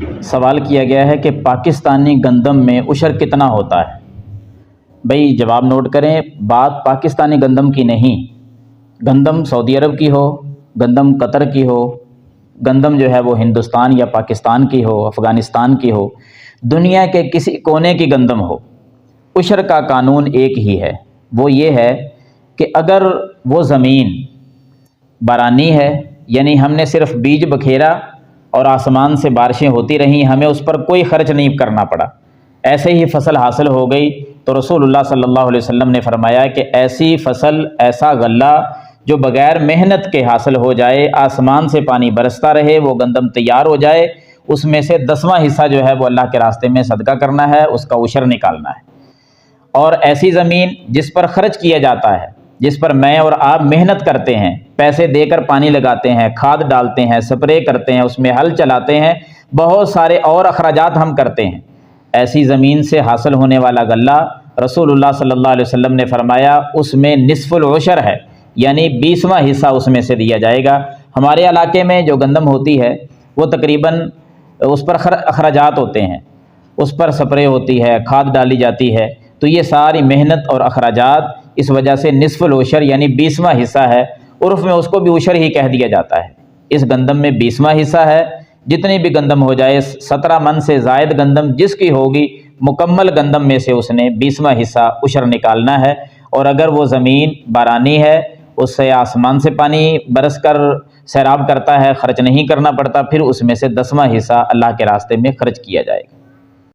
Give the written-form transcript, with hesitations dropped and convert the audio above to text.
سوال کیا گیا ہے کہ پاکستانی گندم میں عشر کتنا ہوتا ہے؟ بھئی جواب نوٹ کریں، بات پاکستانی گندم کی نہیں، گندم سعودی عرب کی ہو، گندم قطر کی ہو، گندم جو ہے وہ ہندوستان یا پاکستان کی ہو، افغانستان کی ہو، دنیا کے کسی کونے کی گندم ہو، عشر کا قانون ایک ہی ہے۔ وہ یہ ہے کہ اگر وہ زمین بارانی ہے، یعنی ہم نے صرف بیج بکھیرا اور آسمان سے بارشیں ہوتی رہیں، ہمیں اس پر کوئی خرچ نہیں کرنا پڑا، ایسے ہی فصل حاصل ہو گئی، تو رسول اللہ صلی اللہ علیہ وسلم نے فرمایا کہ ایسی فصل، ایسا غلہ جو بغیر محنت کے حاصل ہو جائے، آسمان سے پانی برستا رہے، وہ گندم تیار ہو جائے، اس میں سے 10واں حصہ جو ہے وہ اللہ کے راستے میں صدقہ کرنا ہے، اس کا عشر نکالنا ہے۔ اور ایسی زمین جس پر خرچ کیا جاتا ہے، جس پر میں اور آپ محنت کرتے ہیں، پیسے دے کر پانی لگاتے ہیں، کھاد ڈالتے ہیں، سپرے کرتے ہیں، اس میں ہل چلاتے ہیں، بہت سارے اور اخراجات ہم کرتے ہیں، ایسی زمین سے حاصل ہونے والا غلہ رسول اللہ صلی اللہ علیہ وسلم نے فرمایا اس میں نصف العشر ہے، یعنی 20واں حصہ اس میں سے دیا جائے گا۔ ہمارے علاقے میں جو گندم ہوتی ہے وہ تقریباً اس پر اخراجات ہوتے ہیں، اس پر سپرے ہوتی ہے، کھاد ڈالی جاتی ہے، تو یہ ساری محنت اور اخراجات اس وجہ سے نصف العشر یعنی 20واں حصہ ہے، عرف میں اس کو بھی عشر ہی کہہ دیا جاتا ہے۔ اس گندم میں 20واں حصہ ہے، جتنی بھی گندم ہو جائے، 17 من سے زائد گندم جس کی ہوگی، مکمل گندم میں سے اس نے 20واں حصہ عشر نکالنا ہے۔ اور اگر وہ زمین بارانی ہے، اس سے آسمان سے پانی برس کر سیراب کرتا ہے، خرچ نہیں کرنا پڑتا، پھر اس میں سے 10واں حصہ اللہ کے راستے میں خرچ کیا جائے گا۔